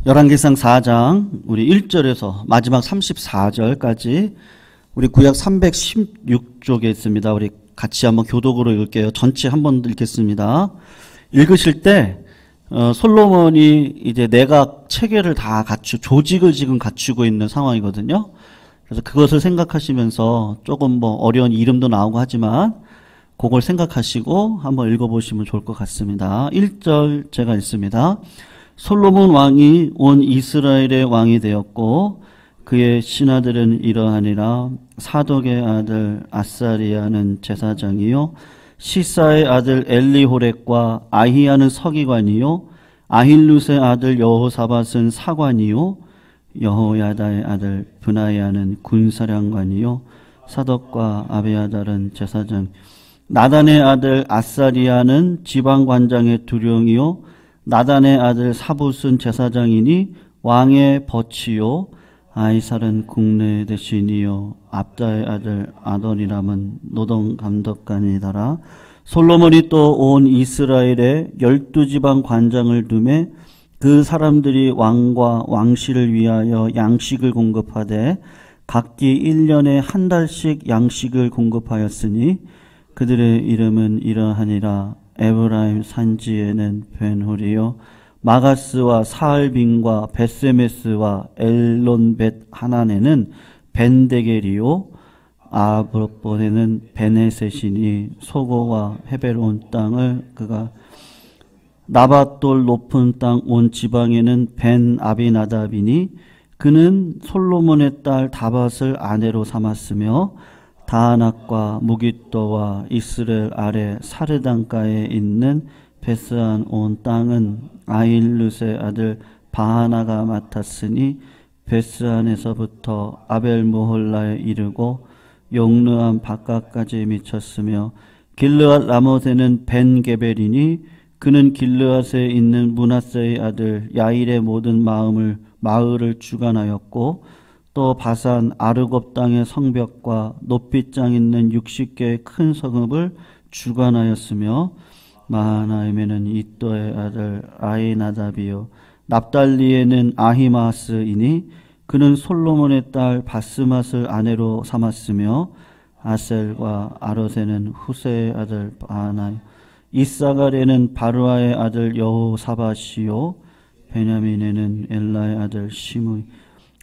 열왕기상 4장 우리 1절에서 마지막 34절까지 우리 구약 316쪽에 있습니다. 우리 같이 한번 교독으로 읽을게요. 전체 한번 읽겠습니다. 읽으실 때 솔로몬이 이제 내각 체계를 다 조직을 지금 갖추고 있는 상황이거든요. 그래서 그것을 생각하시면서 조금 어려운 이름도 나오고 하지만 그걸 생각하시고 한번 읽어보시면 좋을 것 같습니다. 1절 제가 읽습니다. 솔로몬 왕이 온 이스라엘의 왕이 되었고 그의 신하들은 이러하니라. 사독의 아들 아사리야는 제사장이요 시사의 아들 엘리호렉과 아히야는 서기관이요 아힐룻의 아들 여호사밧은 사관이요 여호야다의 아들 브나야는 군사령관이요 사독과 아비아달은 제사장, 나단의 아들 아사리야는 지방관장의 두령이요 나단의 아들 사붓은 제사장이니 왕의 벗이요 아이살은 국내 대신이요 압다의 아들 아도니람은 노동감독관이더라. 솔로몬이 또 온 이스라엘에 12지방 관장을 두매 그 사람들이 왕과 왕실을 위하여 양식을 공급하되 각기 1년에 한 달씩 양식을 공급하였으니 그들의 이름은 이러하니라. 에브라임 산지에는 벤후리요 마가스와 사알빈과 벳세메스와 엘론벳 하난에는 벤데겔이요 아브롯본에는 베네셋이니 소고와 헤베론 땅을 그가 나밧돌 높은 땅 온 지방에는 벤 아비나답이니 그는 솔로몬의 딸 다밧을 아내로 삼았으며 다낙과 무깃도와 이스라엘 아래 사르단가에 있는 베스안 온 땅은 아힐룻의 아들 바하나가 맡았으니 베스안에서부터 아벨모홀라에 이르고 용르암 바깥까지 미쳤으며 길르앗 라못에는 벤게벨이니 그는 길르앗에 있는 므낫세의 아들 야일의 모든 마을을 주관하였고 또 바산 아르곱 땅의 성벽과 높이장 있는 60개의 큰 성읍을 주관하였으며 마하나임에는 이또의 아들 아히나답이요 납달리에는 아히마스이니 그는 솔로몬의 딸 바스맛을 아내로 삼았으며 아셀과 아롯에는 후세의 아들 바하나요 이사갈에는 바루아의 아들 여호사밧이요 베냐민에는 엘라의 아들 시므이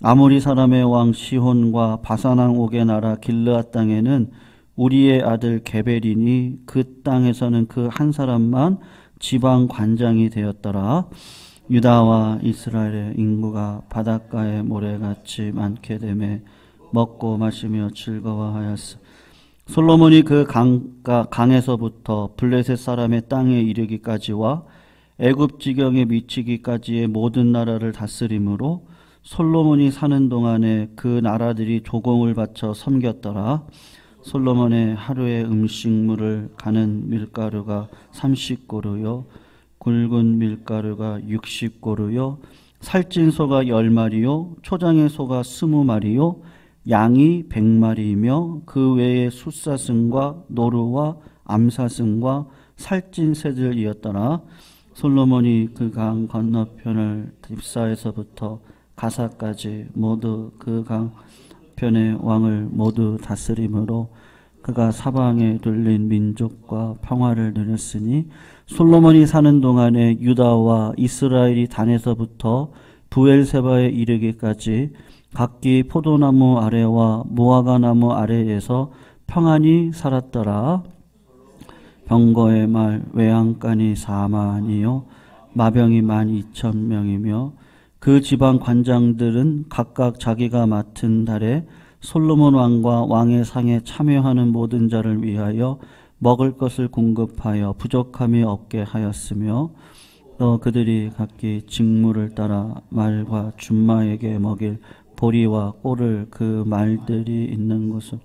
아모리 사람의 왕 시혼과 바산왕 옥의 나라 길르앗 땅에는 우리의 아들 게벨이니 그 땅에서는 그 한 사람만 지방 관장이 되었더라. 유다와 이스라엘의 인구가 바닷가의 모래같이 많게 되매 먹고 마시며 즐거워하였어. 솔로몬이 그 강에서부터 블레셋 사람의 땅에 이르기까지와 애굽 지경에 미치기까지의 모든 나라를 다스림으로 솔로몬이 사는 동안에 그 나라들이 조공을 바쳐 섬겼더라. 솔로몬의 하루의 음식물을 가는 밀가루가 30고루요 굵은 밀가루가 60고루요 살찐 소가 10마리요 초장의 소가 20마리요 양이 100마리이며 그 외에 숫사슴과 노루와 암사슴과 살찐 새들이었더라. 솔로몬이 그 강 건너편을 딥사에서부터 가사까지 모두 그 강편의 왕을 모두 다스림으로 그가 사방에 둘린 민족과 평화를 누렸으니 솔로몬이 사는 동안에 유다와 이스라엘이 단에서부터 부엘세바에 이르기까지 각기 포도나무 아래와 무화과나무 아래에서 평안히 살았더라. 병거의 말 외양간이 4만이요 마병이 12,000명이며 그 지방 관장들은 각각 자기가 맡은 달에 솔로몬 왕과 왕의 상에 참여하는 모든 자를 위하여 먹을 것을 공급하여 부족함이 없게 하였으며 또 그들이 각기 직무를 따라 말과 준마에게 먹일 보리와 꼴을 그 말들이 있는 곳을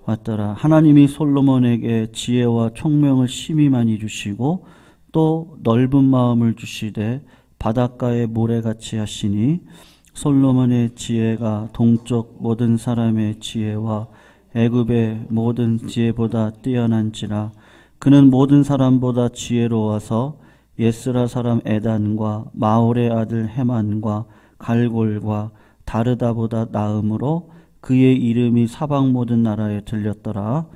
왔더라. 하나님이 솔로몬에게 지혜와 총명을 심히 많이 주시고 또 넓은 마음을 주시되 바닷가의 모래같이 하시니 솔로몬의 지혜가 동쪽 모든 사람의 지혜와 애굽의 모든 지혜보다 뛰어난지라. 그는 모든 사람보다 지혜로워서 예스라 사람 에단과 마올의 아들 헤만과 갈골과 다르다보다 나음으로 그의 이름이 사방 모든 나라에 들렸더라.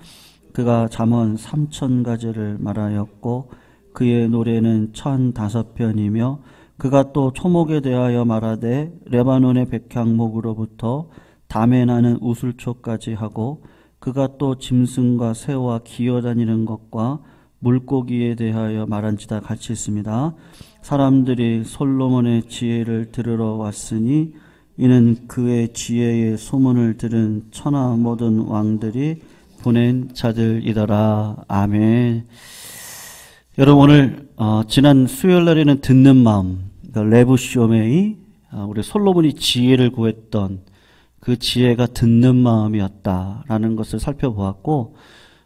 그가 잠언 3000가지를 말하였고 그의 노래는 1005편이며 그가 또 초목에 대하여 말하되 레바논의 백향목으로부터 담에 나는 우슬초까지 하고 그가 또 짐승과 새와 기어다니는 것과 물고기에 대하여 말한지다 같이 있습니다. 사람들이 솔로몬의 지혜를 들으러 왔으니 이는 그의 지혜의 소문을 들은 천하 모든 왕들이 보낸 자들이더라. 아멘. 여러분 오늘 지난 수요일날에는 듣는 마음, 레부쇼메이 우리 솔로몬이 지혜를 구했던 그 지혜가 듣는 마음이었다라는 것을 살펴보았고,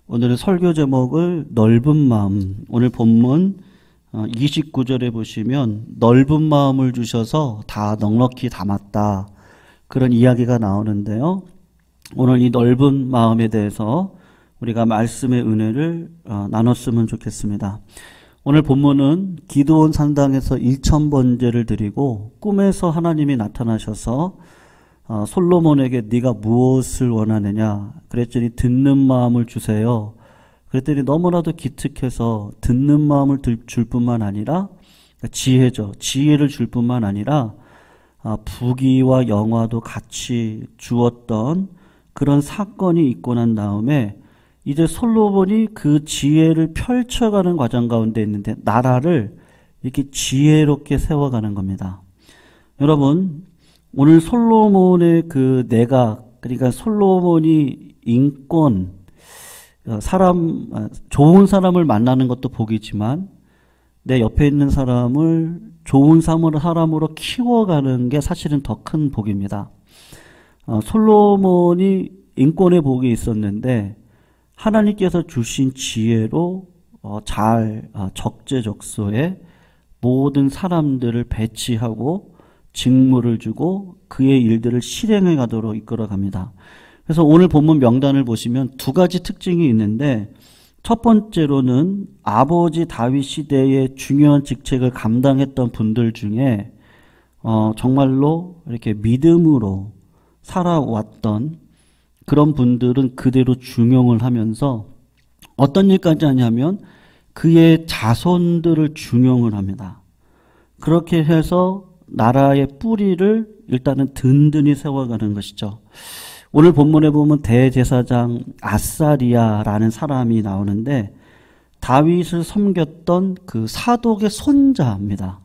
오늘은 설교 제목을 넓은 마음, 오늘 본문 29절에 보시면 넓은 마음을 주셔서 다 넉넉히 담았다, 그런 이야기가 나오는데요. 오늘 이 넓은 마음에 대해서 우리가 말씀의 은혜를 나눴으면 좋겠습니다. 오늘 본문은 기드온 산당에서 1000번제를 드리고 꿈에서 하나님이 나타나셔서 솔로몬에게 네가 무엇을 원하느냐 그랬더니 듣는 마음을 주세요. 그랬더니 너무나도 기특해서 듣는 마음을 줄 뿐만 아니라 지혜죠. 지혜를 줄 뿐만 아니라 부귀와 영화도 같이 주었던 그런 사건이 있고 난 다음에 이제 솔로몬이 그 지혜를 펼쳐가는 과정 가운데 있는데 나라를 이렇게 지혜롭게 세워가는 겁니다. 여러분 오늘 솔로몬의 그 내각, 그러니까 솔로몬이 인권, 좋은 사람을 만나는 것도 복이지만 내 옆에 있는 사람을 좋은 사람으로 키워가는 게 사실은 더 큰 복입니다. 솔로몬이 인권의 복이 있었는데 하나님께서 주신 지혜로 잘 적재적소에 모든 사람들을 배치하고 직무를 주고 그의 일들을 실행해 가도록 이끌어 갑니다. 그래서 오늘 본문 명단을 보시면 두 가지 특징이 있는데, 첫 번째로는 아버지 다윗 시대의 중요한 직책을 감당했던 분들 중에 정말로 이렇게 믿음으로 살아왔던 그런 분들은 그대로 중용을 하면서 어떤 일까지 하냐면 그의 자손들을 중용을 합니다. 그렇게 해서 나라의 뿌리를 일단은 든든히 세워가는 것이죠. 오늘 본문에 보면 대제사장 아사리야라는 사람이 나오는데 다윗을 섬겼던 그 사독의 손자입니다.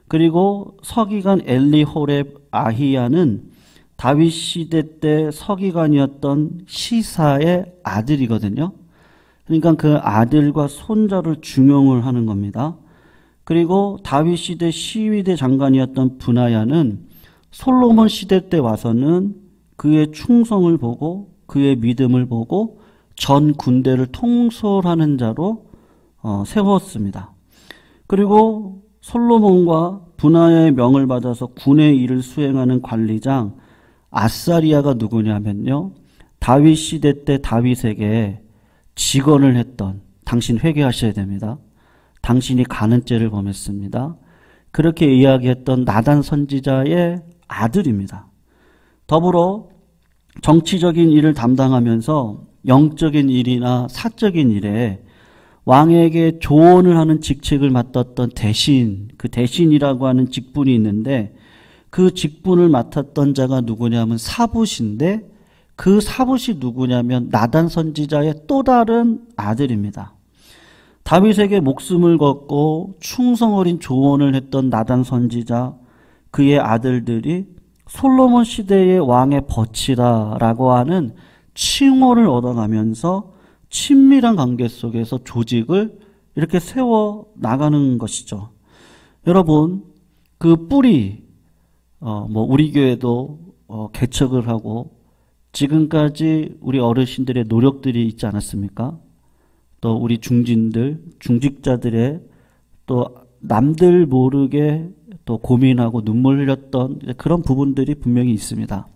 그리고 서기관 엘리호렙 아히야는 다윗 시대 때 서기관이었던 시사의 아들이거든요. 그러니까 그 아들과 손자를 중용을 하는 겁니다. 그리고 다윗 시대 시위대 장관이었던 브나야는 솔로몬 시대 때 와서는 그의 충성을 보고 그의 믿음을 보고 전 군대를 통솔하는 자로 세웠습니다. 그리고 솔로몬과 브나야의 명을 받아서 군의 일을 수행하는 관리장 아사리야가 누구냐면요, 다윗 시대 때 다윗에게 직언을 했던, 당신 회개하셔야 됩니다, 당신이 간음죄를 범했습니다, 그렇게 이야기했던 나단 선지자의 아들입니다. 더불어 정치적인 일을 담당하면서 영적인 일이나 사적인 일에 왕에게 조언을 하는 직책을 맡았던 대신, 그 대신이라고 하는 직분이 있는데 그 직분을 맡았던 자가 누구냐면 사붓인데, 그 사붓이 누구냐면 나단 선지자의 또 다른 아들입니다. 다윗에게 목숨을 걸고 충성 어린 조언을 했던 나단 선지자, 그의 아들들이 솔로몬 시대의 왕의 벗이라라고 하는 칭호를 얻어가면서 친밀한 관계 속에서 조직을 이렇게 세워 나가는 것이죠. 여러분, 그 뿌리, 우리 교회도 개척을 하고 지금까지 우리 어르신들의 노력들이 있지 않았습니까? 또 우리 중진들, 중직자들의 또 남들 모르게 또 고민하고 눈물 흘렸던 그런 부분들이 분명히 있습니다.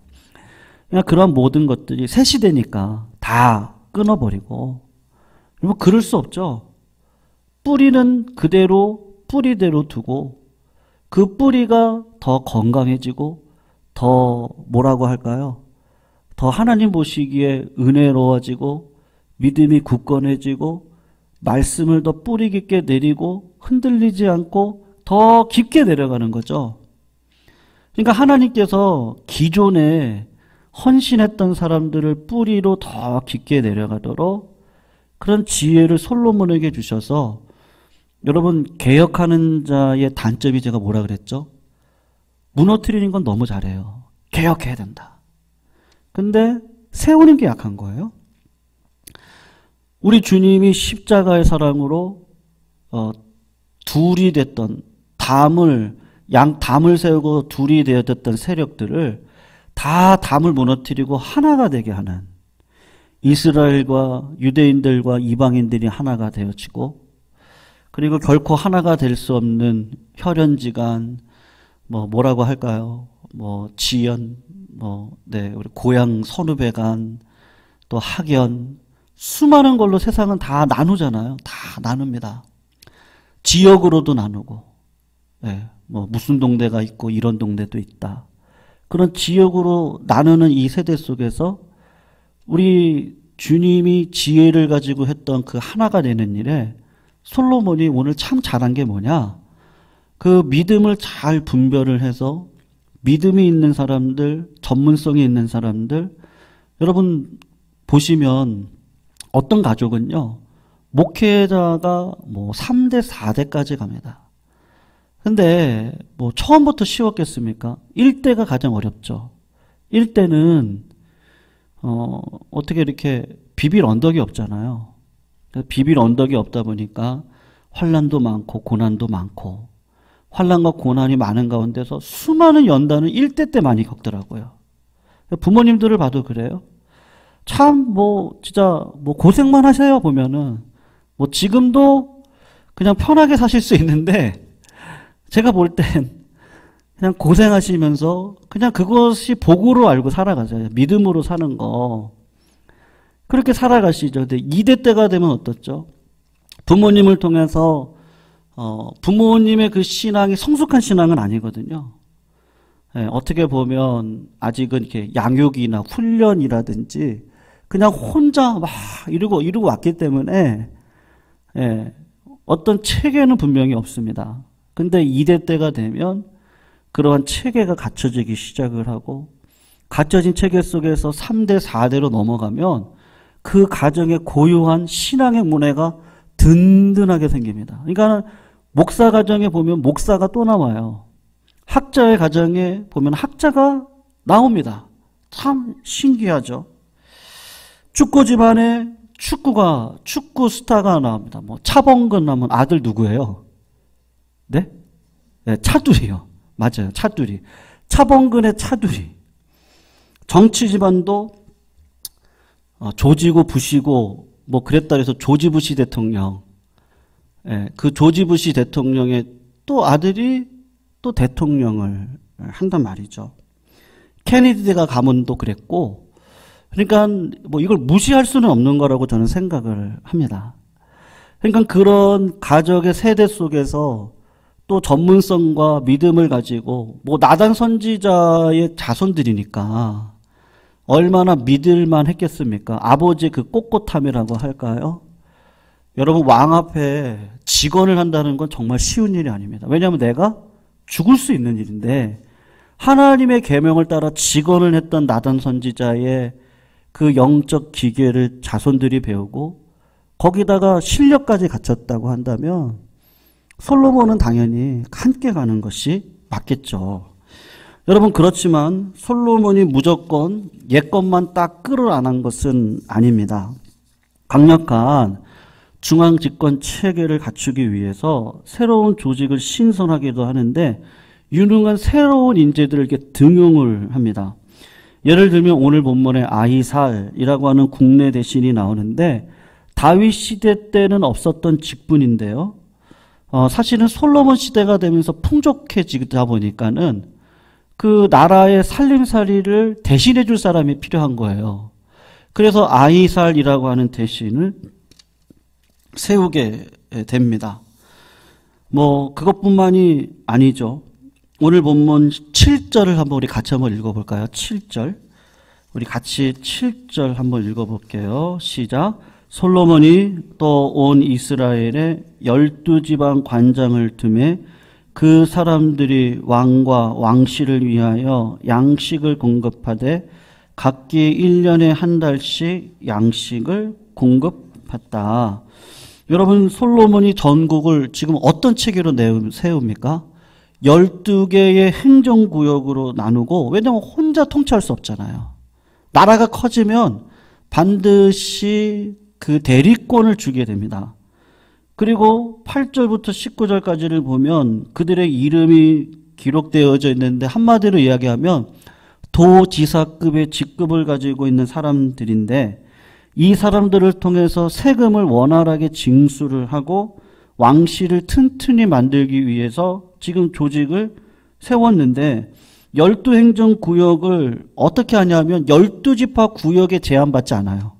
그냥 그런 모든 것들이 새 시대니까 다 끊어버리고, 그럴 수 없죠. 뿌리는 그대로 뿌리대로 두고 그 뿌리가 더 건강해지고 더 뭐라고 할까요? 더 하나님 보시기에 은혜로워지고 믿음이 굳건해지고 말씀을 더 뿌리 깊게 내리고 흔들리지 않고 더 깊게 내려가는 거죠. 그러니까 하나님께서 기존에 헌신했던 사람들을 뿌리로 더 깊게 내려가도록 그런 지혜를 솔로몬에게 주셔서, 여러분 개혁하는 자의 단점이 제가 뭐라 그랬죠? 무너뜨리는 건 너무 잘해요. 개혁해야 된다. 근데 세우는 게 약한 거예요. 우리 주님이 십자가의 사랑으로 둘이 됐던 담을 세우고 둘이 되었던 세력들을 다 담을 무너뜨리고 하나가 되게 하는, 이스라엘과 유대인들과 이방인들이 하나가 되어지고, 그리고 결코 하나가 될 수 없는 혈연지간, 뭐라고 할까요? 지연, 우리 고향 선후배간, 또 학연, 수많은 걸로 세상은 다 나누잖아요. 다 나눕니다. 지역으로도 나누고, 무슨 동네가 있고 이런 동네도 있다. 그런 지역으로 나누는 이 세대 속에서 우리 주님이 지혜를 가지고 했던 그 하나가 되는 일에 솔로몬이 오늘 참 잘한 게 뭐냐? 그 믿음을 잘 분별을 해서 믿음이 있는 사람들, 전문성이 있는 사람들, 여러분 보시면 어떤 가족은요, 목회자가 3대, 4대까지 갑니다. 근데 처음부터 쉬웠겠습니까? 1대가 가장 어렵죠. 1대는 어떻게 이렇게 비빌 언덕이 없잖아요. 비빌 언덕이 없다 보니까 환난도 많고 고난도 많고, 환난과 고난이 많은 가운데서 수많은 연단을 1대 때 많이 겪더라고요. 부모님들을 봐도 그래요. 참 진짜 고생만 하세요. 보면은 지금도 그냥 편하게 사실 수 있는데, 제가 볼 땐 그냥 고생하시면서 그냥 그것이 복으로 알고 살아가세요. 믿음으로 사는 거. 그렇게 살아가시죠. 근데 2대 때가 되면 어떻죠? 부모님을 통해서 부모님의 그 신앙이 성숙한 신앙은 아니거든요. 어떻게 보면 아직은 이렇게 양육이나 훈련이라든지 그냥 혼자 막 이러고 왔기 때문에 어떤 체계는 분명히 없습니다. 근데 2대 때가 되면 그러한 체계가 갖춰지기 시작을 하고, 갖춰진 체계 속에서 3대, 4대로 넘어가면 그 가정의 고유한 신앙의 문화가 든든하게 생깁니다. 그러니까 목사 가정에 보면 목사가 또 나와요. 학자의 가정에 보면 학자가 나옵니다. 참 신기하죠. 축구 집안에 축구 스타가 나옵니다. 차범근 하면 아들 누구예요? 네? 차두리요. 맞아요. 차두리. 차범근의 차두리. 정치 집안도 조지고 부시고 그랬다 해서 조지 부시 대통령. 그 조지 부시 대통령의 또 아들이 또 대통령을 한단 말이죠. 케네디가 가문도 그랬고, 그러니까 이걸 무시할 수는 없는 거라고 저는 생각을 합니다. 그러니까 그런 가족의 세대 속에서 또 전문성과 믿음을 가지고 나단 선지자의 자손들이니까 얼마나 믿을만 했겠습니까? 아버지의 그 꼿꼿함이라고 할까요? 여러분, 왕 앞에 직언을 한다는 건 정말 쉬운 일이 아닙니다. 왜냐하면 내가 죽을 수 있는 일인데, 하나님의 계명을 따라 직언을 했던 나단 선지자의 그 영적 기계를 자손들이 배우고 거기다가 실력까지 갖췄다고 한다면 솔로몬은 당연히 함께 가는 것이 맞겠죠. 여러분, 그렇지만 솔로몬이 무조건 옛것만 딱 끌어안은 것은 아닙니다. 강력한 중앙집권 체계를 갖추기 위해서 새로운 조직을 신설하기도 하는데, 유능한 새로운 인재들을 이렇게 등용을 합니다. 예를 들면 오늘 본문에 아히살이라고 하는 국내 대신이 나오는데, 다윗 시대 때는 없었던 직분인데요. 사실은 솔로몬 시대가 되면서 풍족해지다 보니까는 그 나라의 살림살이를 대신해 줄 사람이 필요한 거예요. 그래서 아히살이라고 하는 대신을 세우게 됩니다. 그것뿐만이 아니죠. 오늘 본문 7절을 한번 우리 같이 한번 읽어볼까요? 7절. 우리 같이 7절 한번 읽어볼게요. 시작. 솔로몬이 또 온 이스라엘에 12지방 관장을 두매 그 사람들이 왕과 왕실을 위하여 양식을 공급하되 각기 1년에 한 달씩 양식을 공급했다. 여러분, 솔로몬이 전국을 지금 어떤 체계로 세웁니까? 12개의 행정구역으로 나누고, 왜냐하면 혼자 통치할 수 없잖아요. 나라가 커지면 반드시 그 대리권을 주게 됩니다. 그리고 8절부터 19절까지를 보면 그들의 이름이 기록되어져 있는데, 한마디로 이야기하면 도지사급의 직급을 가지고 있는 사람들인데, 이 사람들을 통해서 세금을 원활하게 징수를 하고 왕실을 튼튼히 만들기 위해서 지금 조직을 세웠는데, 12행정구역을 어떻게 하냐면 12지파 구역에 제한받지 않아요.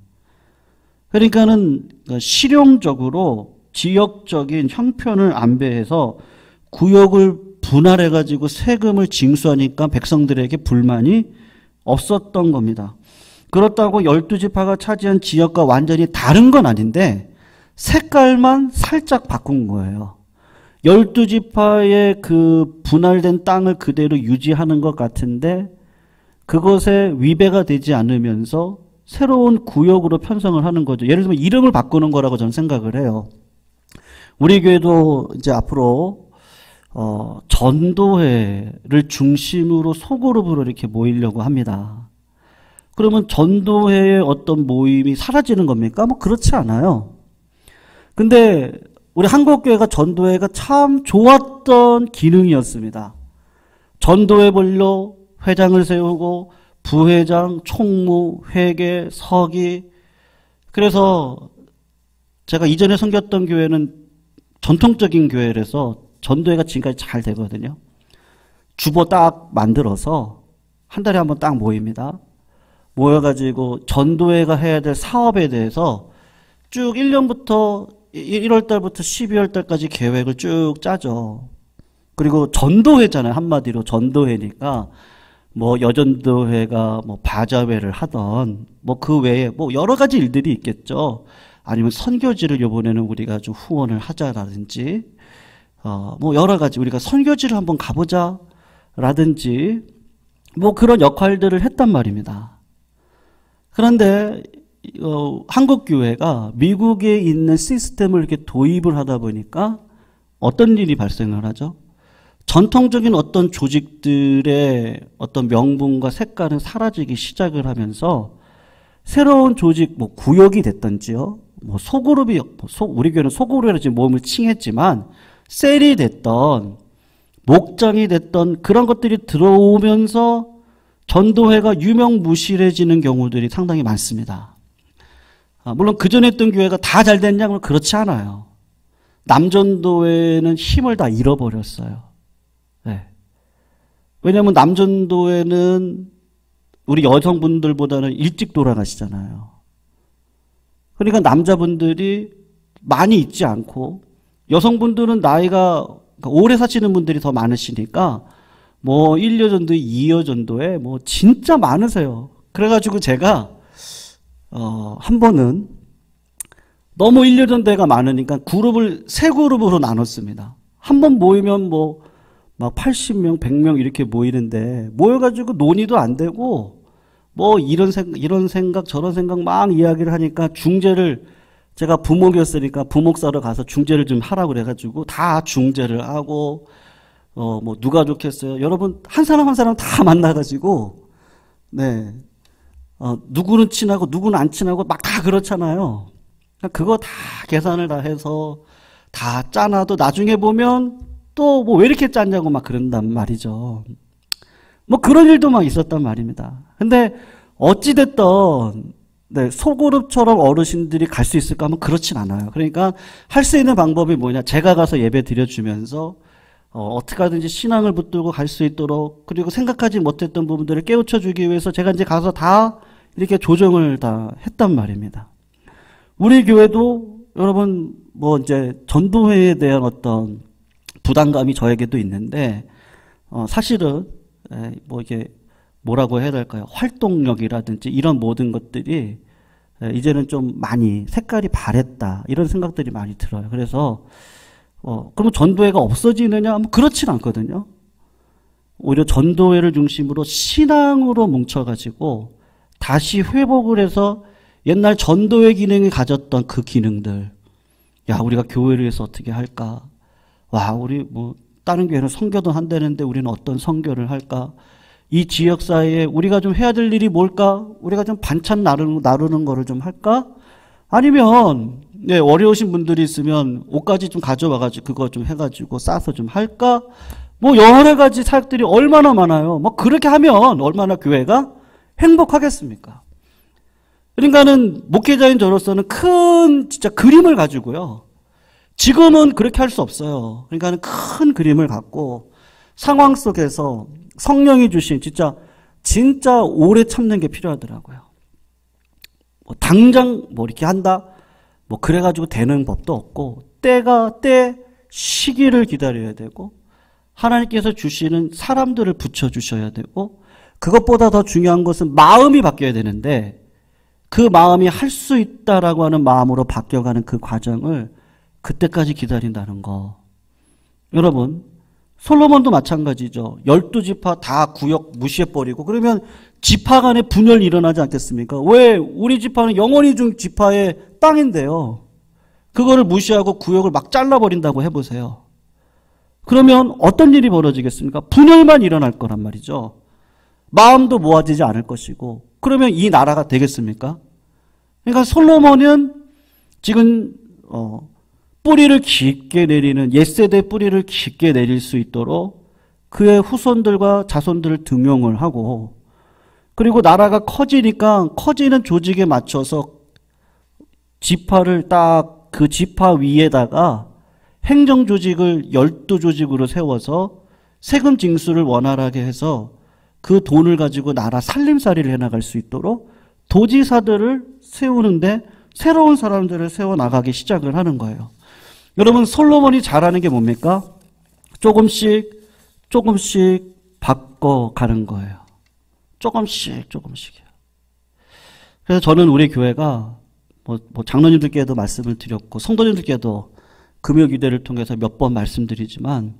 그러니까는 실용적으로 지역적인 형편을 안배해서 구역을 분할해가지고 세금을 징수하니까 백성들에게 불만이 없었던 겁니다. 그렇다고 12지파가 차지한 지역과 완전히 다른 건 아닌데 색깔만 살짝 바꾼 거예요. 12지파의 그 분할된 땅을 그대로 유지하는 것 같은데 그것에 위배가 되지 않으면서 새로운 구역으로 편성을 하는 거죠. 예를 들면 이름을 바꾸는 거라고 저는 생각을 해요. 우리 교회도 이제 앞으로 전도회를 중심으로 소그룹으로 이렇게 모이려고 합니다. 그러면 전도회의 어떤 모임이 사라지는 겁니까? 그렇지 않아요. 근데 우리 한국교회가 전도회가 참 좋았던 기능이었습니다. 전도회별로 회장을 세우고 부회장, 총무, 회계, 서기. 그래서 제가 이전에 섬겼던 교회는 전통적인 교회라서 전도회가 지금까지 잘 되거든요. 주보 딱 만들어서 한 달에 한 번 딱 모입니다. 모여가지고 전도회가 해야 될 사업에 대해서 쭉 1년부터 1월달부터 12월달까지 계획을 쭉 짜죠. 그리고 전도회잖아요. 한마디로 전도회니까 여전도회가 바자회를 하던 그 외에 여러 가지 일들이 있겠죠. 아니면 선교지를 이번에는 우리가 좀 후원을 하자라든지 여러 가지 우리가 선교지를 한번 가보자 라든지 그런 역할들을 했단 말입니다. 그런데 한국교회가 미국에 있는 시스템을 이렇게 도입을 하다 보니까 어떤 일이 발생을 하죠? 전통적인 어떤 조직들의 어떤 명분과 색깔은 사라지기 시작을 하면서 새로운 조직, 구역이 됐던지요, 소그룹이, 우리 교회는 소그룹이라고 지금 몸을 칭했지만, 셀이 됐던, 목장이 됐던 그런 것들이 들어오면서 전도회가 유명무실해지는 경우들이 상당히 많습니다. 물론 그전에 했던 교회가 다 잘 됐냐? 그렇지 않아요. 남전도회는 힘을 다 잃어버렸어요. 네. 왜냐하면 남전도회는 우리 여성분들보다는 일찍 돌아가시잖아요. 그러니까 남자분들이 많이 있지 않고 여성분들은 나이가 오래 사시는 분들이 더 많으시니까 1여 전도에 2여 전도에 진짜 많으세요. 그래가지고 제가 한 번은 너무 1여 전도회가 많으니까 그룹을 세 그룹으로 나눴습니다. 한 번 모이면 막 80명, 100명 이렇게 모이는데 모여가지고 논의도 안 되고 이런 생각 저런 생각 막 이야기를 하니까 중재를 제가 부목이었으니까 부목사로 가서 중재를 좀 하라고 그래가지고 다 중재를 하고 누가 좋겠어요? 여러분 한 사람 한 사람 다 만나가지고 네 누구는 친하고 누구는 안 친하고 막 다 그렇잖아요. 그거 다 계산을 다 해서 다 짜놔도 나중에 보면 또 왜 이렇게 짰냐고 막 그런단 말이죠. 그런 일도 막 있었단 말입니다. 근데 어찌됐던 네, 소그룹처럼 어르신들이 갈 수 있을까 하면 그렇진 않아요. 그러니까 할 수 있는 방법이 뭐냐? 제가 가서 예배 드려주면서 어떻게 하든지 신앙을 붙들고 갈 수 있도록, 그리고 생각하지 못했던 부분들을 깨우쳐 주기 위해서 제가 이제 가서 다 이렇게 조정을 다 했단 말입니다. 우리 교회도 여러분 이제 전도회에 대한 어떤 부담감이 저에게도 있는데, 사실은, 뭐 이게 뭐라고 해야 될까요? 활동력이라든지 이런 모든 것들이 이제는 좀 많이 색깔이 바랬다. 이런 생각들이 많이 들어요. 그래서, 그러면 전도회가 없어지느냐? 뭐 그렇진 않거든요. 오히려 전도회를 중심으로 신앙으로 뭉쳐가지고 다시 회복을 해서 옛날 전도회 기능이 가졌던 그 기능들. 야, 우리가 교회를 위해서 어떻게 할까? 와, 우리 뭐 다른 교회는 선교도 한다는데 우리는 어떤 선교를 할까? 이 지역사회에 우리가 좀 해야 될 일이 뭘까? 우리가 좀 반찬 나누는 거를 좀 할까? 아니면 어려우신 분들이 있으면 옷까지 좀 가져와가지고 그거 좀 해가지고 싸서 좀 할까? 뭐 여러 가지 사역들이 얼마나 많아요. 뭐 그렇게 하면 얼마나 교회가 행복하겠습니까? 그러니까는 목회자인 저로서는 큰 진짜 그림을 가지고요. 지금은 그렇게 할 수 없어요. 그러니까는 큰 그림을 갖고 상황 속에서 성령이 주신 진짜 오래 참는 게 필요하더라고요. 뭐 당장 뭐 이렇게 한다. 뭐 그래가지고 되는 법도 없고 때 시기를 기다려야 되고 하나님께서 주시는 사람들을 붙여주셔야 되고 그것보다 더 중요한 것은 마음이 바뀌어야 되는데 그 마음이 할 수 있다라고 하는 마음으로 바뀌어가는 그 과정을 그때까지 기다린다는 거. 여러분 솔로몬도 마찬가지죠. 12지파 다 구역 무시해버리고 그러면 지파 간에 분열이 일어나지 않겠습니까? 왜? 우리 지파는 영원히 준 지파의 땅인데요. 그거를 무시하고 구역을 막 잘라버린다고 해보세요. 그러면 어떤 일이 벌어지겠습니까? 분열만 일어날 거란 말이죠. 마음도 모아지지 않을 것이고 그러면 이 나라가 되겠습니까? 그러니까 솔로몬은 지금 뿌리를 깊게 내리는 옛세대 뿌리를 깊게 내릴 수 있도록 그의 후손들과 자손들을 등용을 하고 그리고 나라가 커지니까 커지는 조직에 맞춰서 지파를 딱 그 지파 위에다가 행정조직을 12조직으로 세워서 세금 징수를 원활하게 해서 그 돈을 가지고 나라 살림살이를 해나갈 수 있도록 도지사들을 세우는데 새로운 사람들을 세워나가기 시작을 하는 거예요. 여러분 솔로몬이 잘하는 게 뭡니까? 조금씩 바꿔가는 거예요. 조금씩이요. 그래서 저는 우리 교회가 뭐 장로님들께도 말씀을 드렸고 성도님들께도 금요기도를 통해서 몇 번 말씀드리지만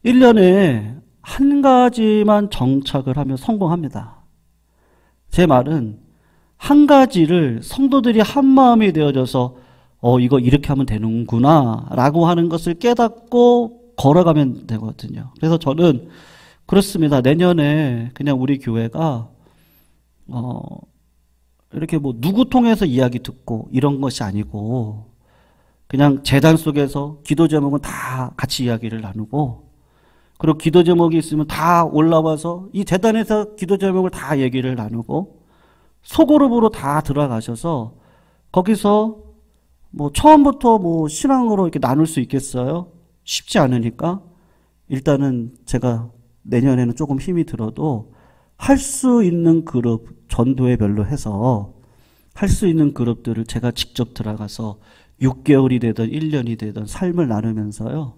1년에 한 가지만 정착을 하면 성공합니다. 제 말은 한 가지를 성도들이 한 마음이 되어져서 이거 이렇게 하면 되는구나 라고 하는 것을 깨닫고 걸어가면 되거든요. 그래서 저는 그렇습니다. 내년에 그냥 우리 교회가 이렇게 뭐 누구 통해서 이야기 듣고 이런 것이 아니고 그냥 제단 속에서 기도 제목은 다 같이 이야기를 나누고 그리고 기도 제목이 있으면 다 올라와서 이 제단에서 기도 제목을 다 얘기를 나누고 소그룹으로 다 들어가셔서 거기서 뭐 처음부터 뭐 신앙으로 이렇게 나눌 수 있겠어요? 쉽지 않으니까 일단은 제가 내년에는 조금 힘이 들어도 할 수 있는 그룹 전도회별로 해서 할 수 있는 그룹들을 제가 직접 들어가서 6개월이 되든 1년이 되든 삶을 나누면서요.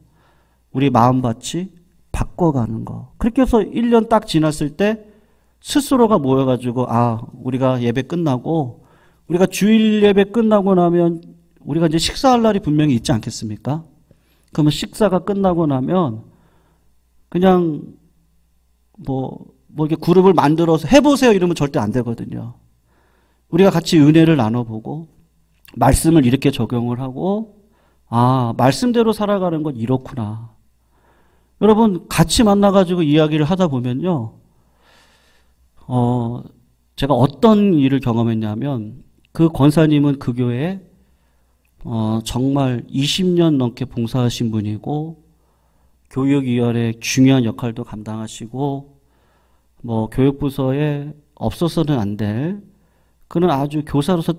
우리 마음밭이 바꿔가는 거. 그렇게 해서 1년 딱 지났을 때 스스로가 모여가지고 우리가 예배 끝나고 우리가 주일 예배 끝나고 나면 우리가 이제 식사할 날이 분명히 있지 않겠습니까? 그러면 식사가 끝나고 나면 그냥 뭐 이렇게 그룹을 만들어서 해보세요 이러면 절대 안 되거든요. 우리가 같이 은혜를 나눠보고 말씀을 이렇게 적용을 하고 말씀대로 살아가는 건 이렇구나. 여러분 같이 만나가지고 이야기를 하다 보면요. 제가 어떤 일을 경험했냐면 그 권사님은 그 교회에 정말 20년 넘게 봉사하신 분이고 교육위원회 중요한 역할도 감당하시고 뭐 교육부서에 없어서는 안 될 그는 아주 교사로서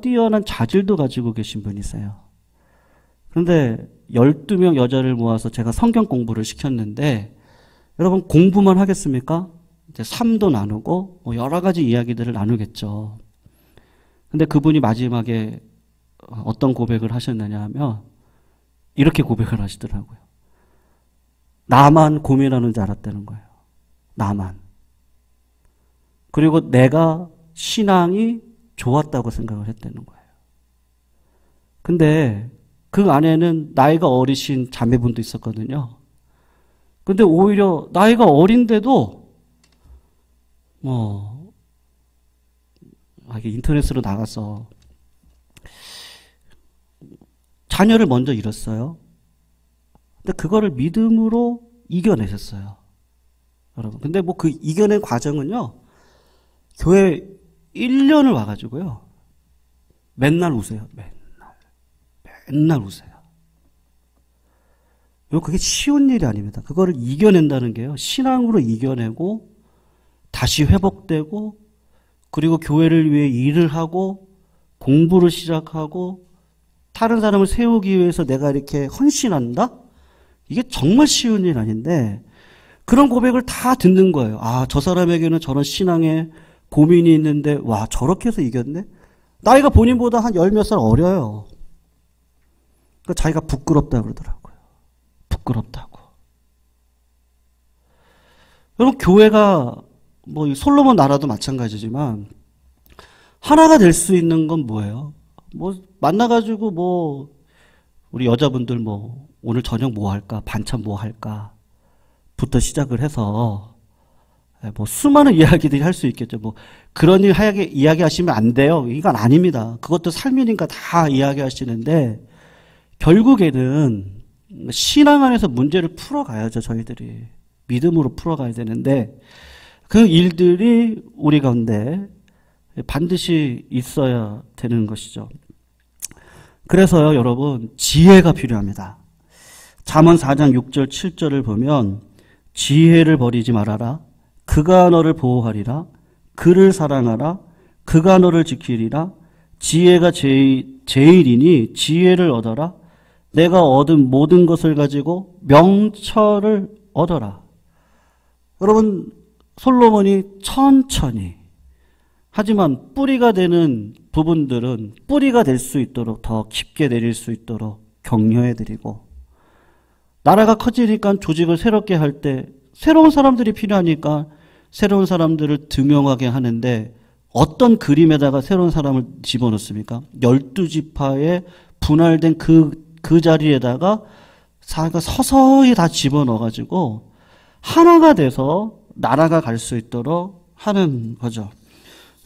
뛰어난 자질도 가지고 계신 분이세요. 그런데 12명 여자를 모아서 제가 성경 공부를 시켰는데 여러분 공부만 하겠습니까? 이제 삶도 나누고 뭐 여러 가지 이야기들을 나누겠죠. 근데 그분이 마지막에 어떤 고백을 하셨느냐 하면 이렇게 고백을 하시더라고요. 나만 고민하는 줄 알았다는 거예요. 나만. 그리고 내가 신앙이 좋았다고 생각을 했다는 거예요. 근데 그 안에는 나이가 어리신 자매분도 있었거든요. 근데 오히려 나이가 어린데도 이게 인터넷으로 나가서 자녀를 먼저 잃었어요. 근데 그거를 믿음으로 이겨내셨어요. 여러분. 근데 뭐 그 이겨낸 과정은요, 교회 1년을 와가지고요, 맨날 우세요. 맨날 우세요. 그게 쉬운 일이 아닙니다. 그거를 이겨낸다는 게요, 신앙으로 이겨내고, 다시 회복되고, 그리고 교회를 위해 일을 하고, 공부를 시작하고, 다른 사람을 세우기 위해서 내가 이렇게 헌신한다? 이게 정말 쉬운 일 아닌데, 그런 고백을 다 듣는 거예요. 아, 저 사람에게는 저런 신앙에 고민이 있는데, 와, 저렇게 해서 이겼네? 나이가 본인보다 한 열 몇 살 어려요. 그러니까 자기가 부끄럽다 그러더라고요. 부끄럽다고. 여러분, 교회가 뭐 솔로몬 나라도 마찬가지지만 하나가 될 수 있는 건 뭐예요? 뭐 만나가지고 뭐 우리 여자분들 뭐 오늘 저녁 뭐 할까, 반찬 뭐 할까 부터 시작을 해서 뭐 수많은 이야기들이 할 수 있겠죠. 뭐 그런 일 이야기하시면 안 돼요. 이건 아닙니다. 그것도 삶이니까 다 이야기하시는데, 결국에는 신앙 안에서 문제를 풀어가야죠. 저희들이 믿음으로 풀어가야 되는데, 그 일들이 우리 가운데 반드시 있어야 되는 것이죠. 그래서요, 여러분, 지혜가 필요합니다. 잠언 4장 6절 7절을 보면, 지혜를 버리지 말아라. 그가 너를 보호하리라. 그를 사랑하라. 그가 너를 지키리라. 지혜가 제일이니 지혜를 얻어라. 내가 얻은 모든 것을 가지고 명철을 얻어라. 여러분, 솔로몬이 천천히, 하지만 뿌리가 되는 부분들은 뿌리가 될 수 있도록, 더 깊게 내릴 수 있도록 격려해드리고, 나라가 커지니까 조직을 새롭게 할 때 새로운 사람들이 필요하니까 새로운 사람들을 등용하게 하는데, 어떤 그림에다가 새로운 사람을 집어넣습니까? 12지파에 분할된 그 자리에다가 서서히 다 집어넣어가지고 하나가 돼서 나라가 갈 수 있도록 하는 거죠.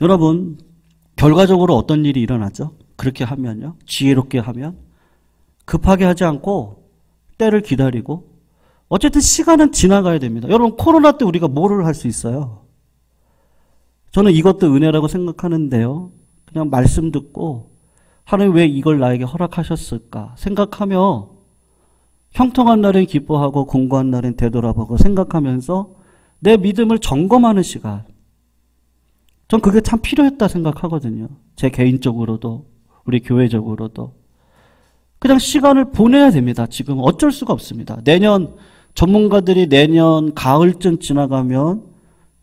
여러분, 결과적으로 어떤 일이 일어나죠? 그렇게 하면요, 지혜롭게 하면 급하게 하지 않고 때를 기다리고, 어쨌든 시간은 지나가야 됩니다. 여러분, 코로나 때 우리가 뭐를 할 수 있어요? 저는 이것도 은혜라고 생각하는데요, 그냥 말씀 듣고 하나님 왜 이걸 나에게 허락하셨을까 생각하며, 형통한 날엔 기뻐하고 공고한 날엔 되돌아보고 생각하면서 내 믿음을 점검하는 시간, 전 그게 참 필요했다 생각하거든요. 제 개인적으로도 우리 교회적으로도 그냥 시간을 보내야 됩니다. 지금 어쩔 수가 없습니다. 전문가들이 내년 가을쯤 지나가면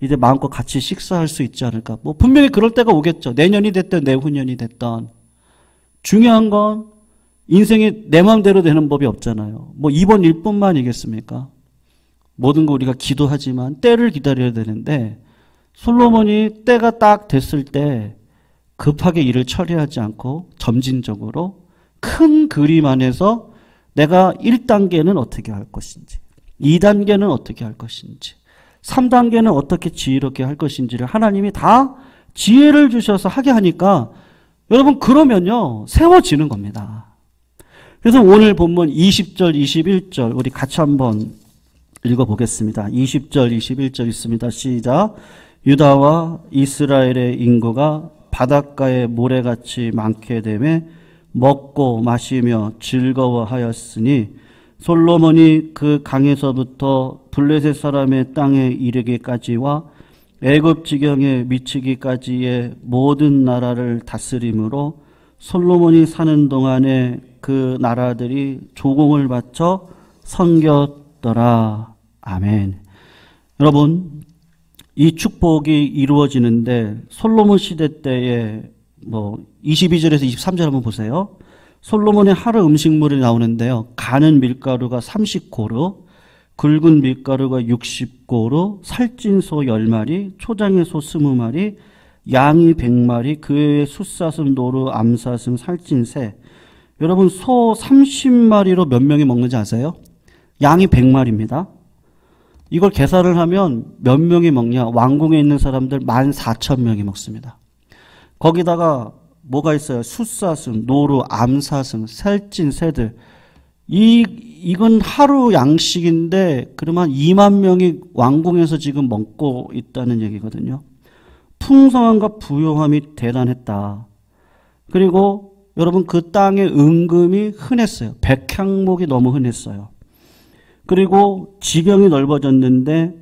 이제 마음껏 같이 식사할 수 있지 않을까. 뭐 분명히 그럴 때가 오겠죠. 내년이 됐든 내후년이 됐든. 중요한 건 인생이 내 마음대로 되는 법이 없잖아요. 뭐 이번 일뿐만이겠습니까? 모든 거 우리가 기도하지만 때를 기다려야 되는데, 솔로몬이 때가 딱 됐을 때 급하게 일을 처리하지 않고 점진적으로 큰 그림 안에서 내가 1단계는 어떻게 할 것인지, 2단계는 어떻게 할 것인지, 3단계는 어떻게 지혜롭게 할 것인지를 하나님이 다 지혜를 주셔서 하게 하니까, 여러분, 그러면요, 세워지는 겁니다. 그래서 오늘 본문 20절, 21절 우리 같이 한번 읽어보겠습니다. 20절, 21절 있습니다. 시작. 유다와 이스라엘의 인구가 바닷가의 모래같이 많게 되매 먹고 마시며 즐거워하였으니, 솔로몬이 그 강에서부터 블레셋 사람의 땅에 이르기까지와 애굽 지경에 미치기까지의 모든 나라를 다스림으로 솔로몬이 사는 동안에 그 나라들이 조공을 바쳐 섬겼더라. 아멘. 여러분, 이 축복이 이루어지는데 솔로몬 시대 때에 22절에서 23절 한번 보세요. 솔로몬의 하루 음식물이 나오는데요, 가는 밀가루가 30고루, 굵은 밀가루가 60고루, 살찐 소 10마리, 초장의 소 20마리, 양이 100마리, 그 외에 숫사슴, 노루, 암사슴, 살찐 새. 여러분, 소 30마리로 몇 명이 먹는지 아세요? 양이 100마리입니다. 이걸 계산을 하면 몇 명이 먹냐? 왕궁에 있는 사람들 14,000명이 먹습니다. 거기다가 뭐가 있어요? 숫사슴, 노루, 암사슴, 살찐 새들. 이건 하루 양식인데 그러면 2만 명이 왕궁에서 지금 먹고 있다는 얘기거든요. 풍성함과 부요함이 대단했다. 그리고 여러분 그 땅의 은금이 흔했어요. 백향목이 너무 흔했어요. 그리고 지경이 넓어졌는데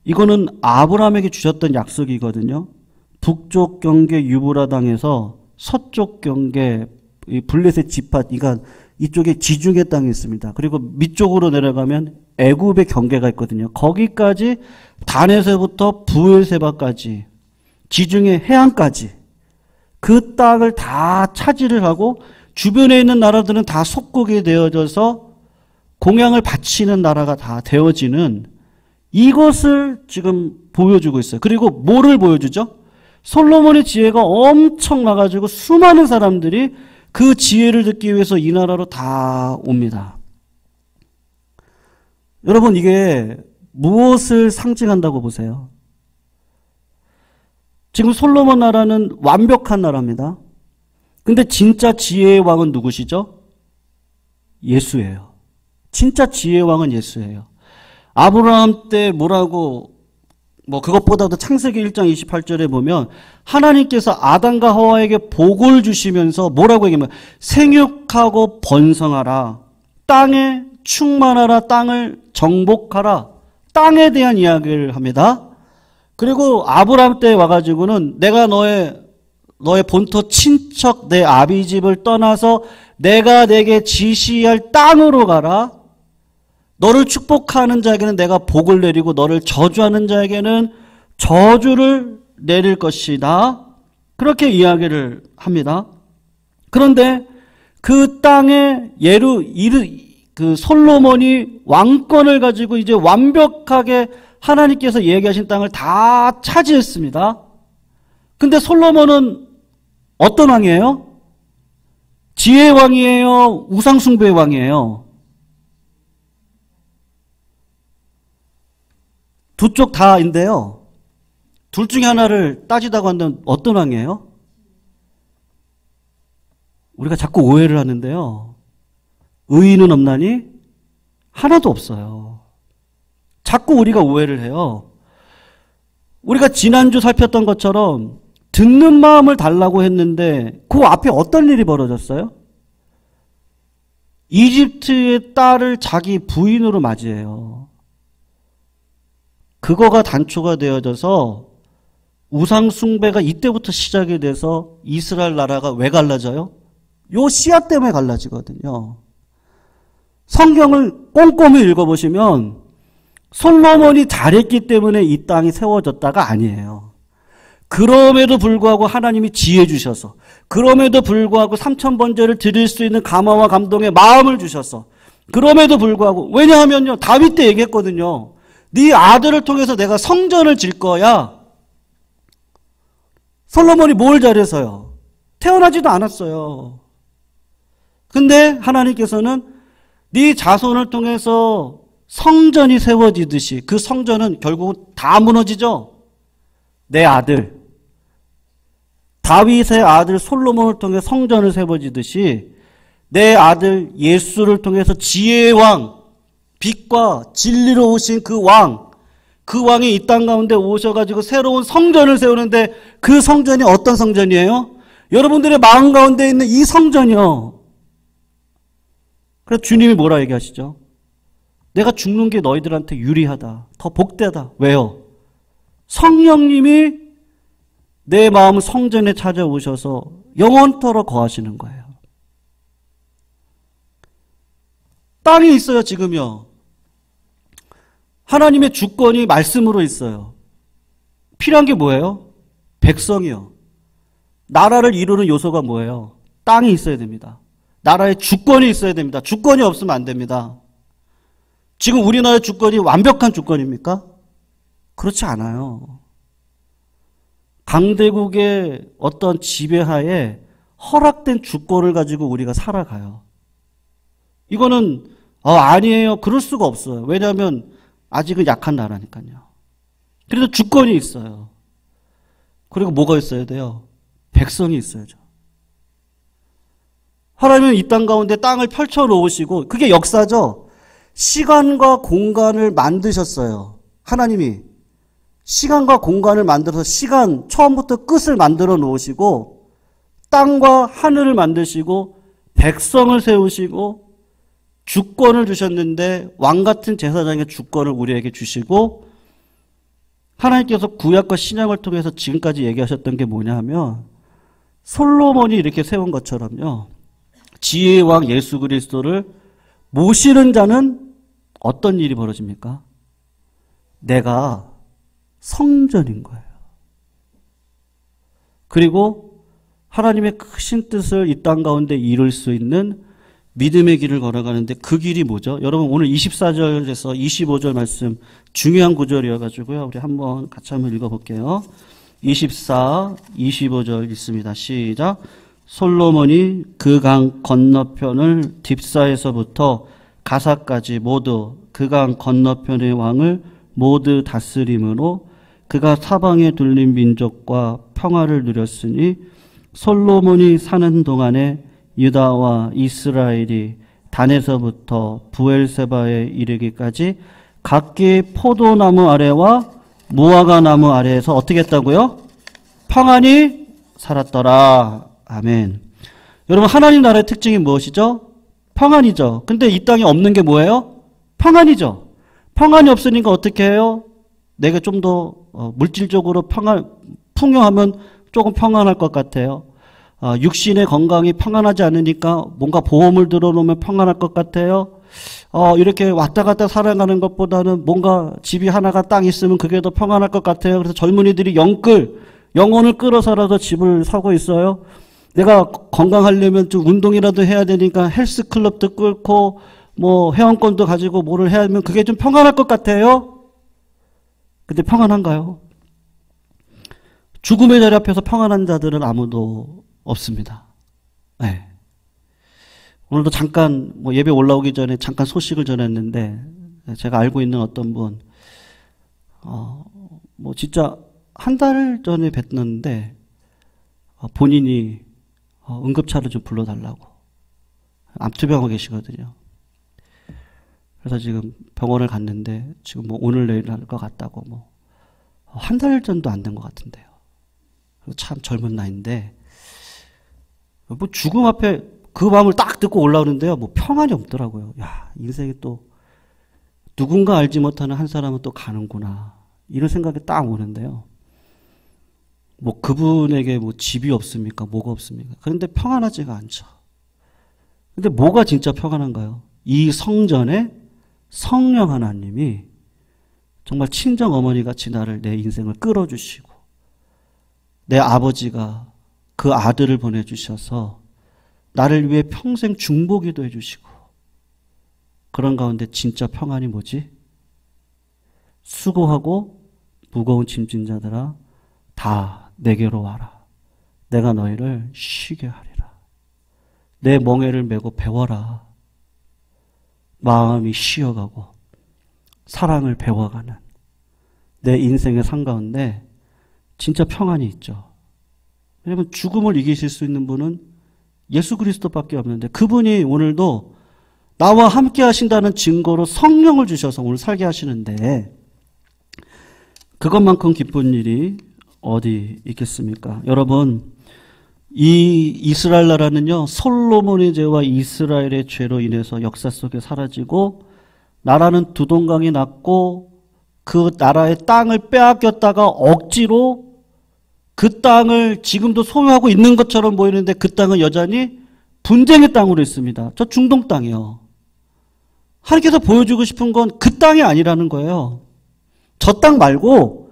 이거는 아브라함에게 주셨던 약속이거든요. 북쪽 경계 유브라 땅에서 서쪽 경계 블레셋 지파, 이쪽에 지중해 땅이 있습니다. 그리고 밑쪽으로 내려가면 애굽의 경계가 있거든요. 거기까지 단에서부터 부엘세바까지 지중해 해안까지 그 땅을 다 차지를 하고 주변에 있는 나라들은 다 속국이 되어져서 공양을 바치는 나라가 다 되어지는 이것을 지금 보여주고 있어요. 그리고 뭐를 보여주죠? 솔로몬의 지혜가 엄청나가지고 수많은 사람들이 그 지혜를 듣기 위해서 이 나라로 다 옵니다. 여러분, 이게 무엇을 상징한다고 보세요? 지금 솔로몬 나라는 완벽한 나라입니다. 근데 진짜 지혜의 왕은 누구시죠? 예수예요. 진짜 지혜의 왕은 예수예요. 아브라함 때 뭐라고, 그것보다도 창세기 1장 28절에 보면 하나님께서 아담과 하와에게 복을 주시면서 뭐라고 얘기하면 생육하고 번성하라, 땅에 충만하라, 땅을 정복하라, 땅에 대한 이야기를 합니다. 그리고 아브라함 때 와가지고는 내가 너의 본토 친척 내 아비 집을 떠나서 내가 내게 지시할 땅으로 가라. 너를 축복하는 자에게는 내가 복을 내리고 너를 저주하는 자에게는 저주를 내릴 것이다. 그렇게 이야기를 합니다. 그런데 그 땅에 그 솔로몬이 왕권을 가지고 이제 완벽하게 하나님께서 얘기하신 땅을 다 차지했습니다. 근데 솔로몬은 어떤 왕이에요? 지혜의 왕이에요? 우상숭배의 왕이에요? 두 쪽 다인데요. 둘 중에 하나를 따지다고 한다면 어떤 왕이에요? 우리가 자꾸 오해를 하는데요. 의인은 없나니? 하나도 없어요. 자꾸 우리가 오해를 해요. 우리가 지난주 살폈던 것처럼 듣는 마음을 달라고 했는데 그 앞에 어떤 일이 벌어졌어요? 이집트의 딸을 자기 부인으로 맞이해요. 그거가 단초가 되어져서 우상 숭배가 이때부터 시작이 돼서 이스라엘 나라가 왜 갈라져요? 요 씨앗 때문에 갈라지거든요. 성경을 꼼꼼히 읽어보시면 솔로몬이 잘했기 때문에 이 땅이 세워졌다가 아니에요. 그럼에도 불구하고 하나님이 지혜 주셔서, 그럼에도 불구하고 3,000번제를 드릴 수 있는 감화와 감동의 마음을 주셔서, 그럼에도 불구하고, 왜냐하면요, 다윗 때 얘기했거든요. 네 아들을 통해서 내가 성전을 질 거야. 솔로몬이 뭘 잘해서요? 태어나지도 않았어요. 근데 하나님께서는 네 자손을 통해서 성전이 세워지듯이, 그 성전은 결국은 다 무너지죠? 내 아들, 다윗의 아들 솔로몬을 통해 성전을 세워지듯이 내 아들 예수를 통해서 지혜의 왕, 빛과 진리로 오신 그 왕이 이 땅 가운데 오셔가지고 새로운 성전을 세우는데 그 성전이 어떤 성전이에요? 여러분들의 마음 가운데 있는 이 성전이요. 그래서 주님이 뭐라 얘기하시죠? 내가 죽는 게 너희들한테 유리하다. 더 복되다. 왜요? 성령님이 내 마음 성전에 찾아오셔서 영원토록 거하시는 거예요. 땅이 있어요, 지금요. 하나님의 주권이 말씀으로 있어요. 필요한 게 뭐예요? 백성이요. 나라를 이루는 요소가 뭐예요? 땅이 있어야 됩니다. 나라에 주권이 있어야 됩니다. 주권이 없으면 안 됩니다. 지금 우리나라의 주권이 완벽한 주권입니까? 그렇지 않아요. 강대국의 어떤 지배하에 허락된 주권을 가지고 우리가 살아가요. 이거는 아니에요. 그럴 수가 없어요. 왜냐하면 아직은 약한 나라니까요. 그래도 주권이 있어요. 그리고 뭐가 있어야 돼요? 백성이 있어야죠. 하나님은 이 땅 가운데 땅을 펼쳐 놓으시고, 그게 역사죠. 시간과 공간을 만드셨어요. 하나님이 시간과 공간을 만들어서 처음부터 끝을 만들어 놓으시고, 땅과 하늘을 만드시고, 백성을 세우시고, 주권을 주셨는데, 왕같은 제사장의 주권을 우리에게 주시고, 하나님께서 구약과 신약을 통해서 지금까지 얘기하셨던 게 뭐냐 하면, 솔로몬이 이렇게 세운 것처럼요, 지혜의 왕 예수 그리스도를 모시는 자는 어떤 일이 벌어집니까? 내가 성전인 거예요. 그리고 하나님의 크신 뜻을 이 땅 가운데 이룰 수 있는 믿음의 길을 걸어가는데, 그 길이 뭐죠? 여러분, 오늘 24절에서 25절 말씀 중요한 구절이어가지고요, 우리 같이 한번 읽어볼게요. 24, 25절 있습니다. 시작. 솔로몬이 그 강 건너편을 딥사에서부터 가사까지 모두 그 강 건너편의 왕을 모두 다스림으로 그가 사방에 둘린 민족과 평화를 누렸으니, 솔로몬이 사는 동안에 유다와 이스라엘이 단에서부터 부엘세바에 이르기까지 각기 포도나무 아래와 무화과 나무 아래에서 어떻게 했다고요? 평안히 살았더라. 아멘. 여러분, 하나님 나라의 특징이 무엇이죠? 평안이죠. 근데 이 땅에 없는 게 뭐예요? 평안이죠. 평안이 없으니까 어떻게 해요? 내가 좀 더 물질적으로 풍요하면 조금 평안할 것 같아요. 육신의 건강이 평안하지 않으니까 뭔가 보험을 들어놓으면 평안할 것 같아요. 이렇게 왔다 갔다 살아가는 것보다는 뭔가 집이 하나가 땅 있으면 그게 더 평안할 것 같아요. 그래서 젊은이들이 영혼을 끌어서라도 집을 사고 있어요. 내가 건강하려면 좀 운동이라도 해야 되니까 헬스클럽도 끌고 뭐 회원권도 가지고 뭐를 해야 하면 그게 좀 평안할 것 같아요. 근데 평안한가요? 죽음의 자리 앞에서 평안한 자들은 아무도 없습니다. 네. 오늘도 잠깐 예배 올라오기 전에 잠깐 소식을 전했는데, 제가 알고 있는 어떤 분, 진짜 한 달 전에 뵀는데 본인이 응급차를 좀 불러달라고 암투병하고 계시거든요. 그래서 지금 병원을 갔는데 지금 오늘 내일 할 것 같다고 한 달 전도 안 된 것 같은데요. 참 젊은 나이인데 죽음 앞에 그 마음을 딱 듣고 올라오는데요, 평안이 없더라고요. 야, 인생이 또 누군가 알지 못하는 한 사람은 또 가는구나, 이런 생각이 딱 오는데요. 그분에게 집이 없습니까? 뭐가 없습니까? 그런데 평안하지가 않죠. 근데 뭐가 진짜 평안한가요? 이 성전에 성령 하나님이 정말 친정 어머니 같이 내 인생을 끌어주시고, 내 아버지가 그 아들을 보내주셔서 나를 위해 평생 중보기도 해주시고, 그런 가운데 진짜 평안이 뭐지? 수고하고 무거운 짐진 자들아 다 내게로 와라. 내가 너희를 쉬게 하리라. 내 멍에를 메고 배워라. 마음이 쉬어가고 사랑을 배워가는 내 인생의 삶 가운데 진짜 평안이 있죠. 왜냐하면 죽음을 이기실 수 있는 분은 예수 그리스도밖에 없는데, 그분이 오늘도 나와 함께 하신다는 증거로 성령을 주셔서 오늘 살게 하시는데, 그것만큼 기쁜 일이 어디 있겠습니까? 여러분, 이 이스라엘 나라는요, 솔로몬의 죄와 이스라엘의 죄로 인해서 역사 속에 사라지고, 나라는 두동강이 났고, 그 나라의 땅을 빼앗겼다가 억지로 그 땅을 지금도 소유하고 있는 것처럼 보이는데, 그 땅은 여전히 분쟁의 땅으로 있습니다. 저 중동 땅이요. 하나님께서 보여주고 싶은 건 그 땅이 아니라는 거예요. 저 땅 말고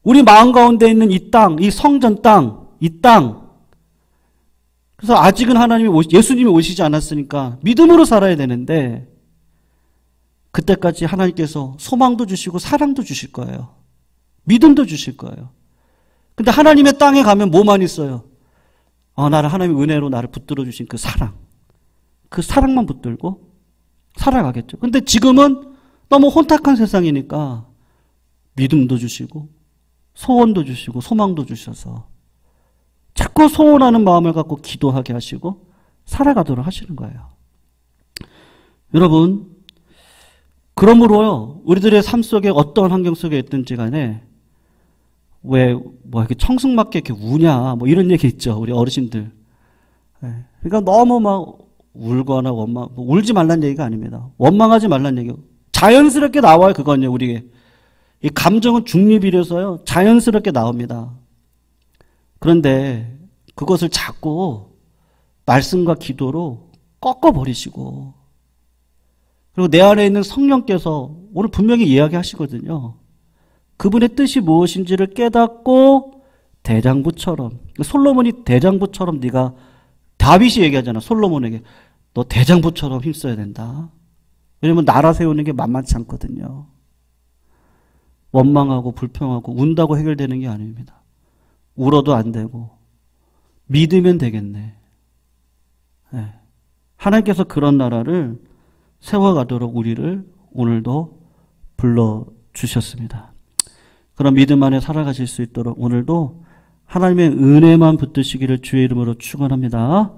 우리 마음 가운데 있는 이 땅, 이 성전 땅, 이 땅. 그래서 아직은 예수님이 오시지 않았으니까 믿음으로 살아야 되는데, 그때까지 하나님께서 소망도 주시고 사랑도 주실 거예요. 믿음도 주실 거예요. 근데 하나님의 땅에 가면 뭐만 있어요? 나를 하나님의 은혜로 나를 붙들어 주신 그 사랑. 그 사랑만 붙들고 살아가겠죠. 근데 지금은 너무 혼탁한 세상이니까 믿음도 주시고 소원도 주시고 소망도 주셔서 자꾸 소원하는 마음을 갖고 기도하게 하시고 살아가도록 하시는 거예요. 여러분, 그러므로요, 우리들의 삶 속에 어떤 환경 속에 있든지 간에 이렇게 청승맞게 이렇게 우냐, 이런 얘기 있죠. 우리 어르신들. 그러니까 너무 막 울거나 울지 말란 얘기가 아닙니다. 원망하지 말란 얘기고. 자연스럽게 나와요, 그건요, 우리에게. 이 감정은 중립이라서요, 자연스럽게 나옵니다. 그런데 그것을 자꾸 말씀과 기도로 꺾어버리시고, 그리고 내 안에 있는 성령께서 오늘 분명히 이야기하시거든요. 그분의 뜻이 무엇인지를 깨닫고 대장부처럼, 솔로몬이 대장부처럼 네가, 다윗이 얘기하잖아, 솔로몬에게. 너 대장부처럼 힘써야 된다. 왜냐면 나라 세우는 게 만만치 않거든요. 원망하고 불평하고 운다고 해결되는 게 아닙니다. 울어도 안 되고 믿으면 되겠네. 네. 하나님께서 그런 나라를 세워가도록 우리를 오늘도 불러주셨습니다. 그런 믿음 안에 살아가실 수 있도록 오늘도 하나님의 은혜만 붙드시기를 주의 이름으로 축원합니다.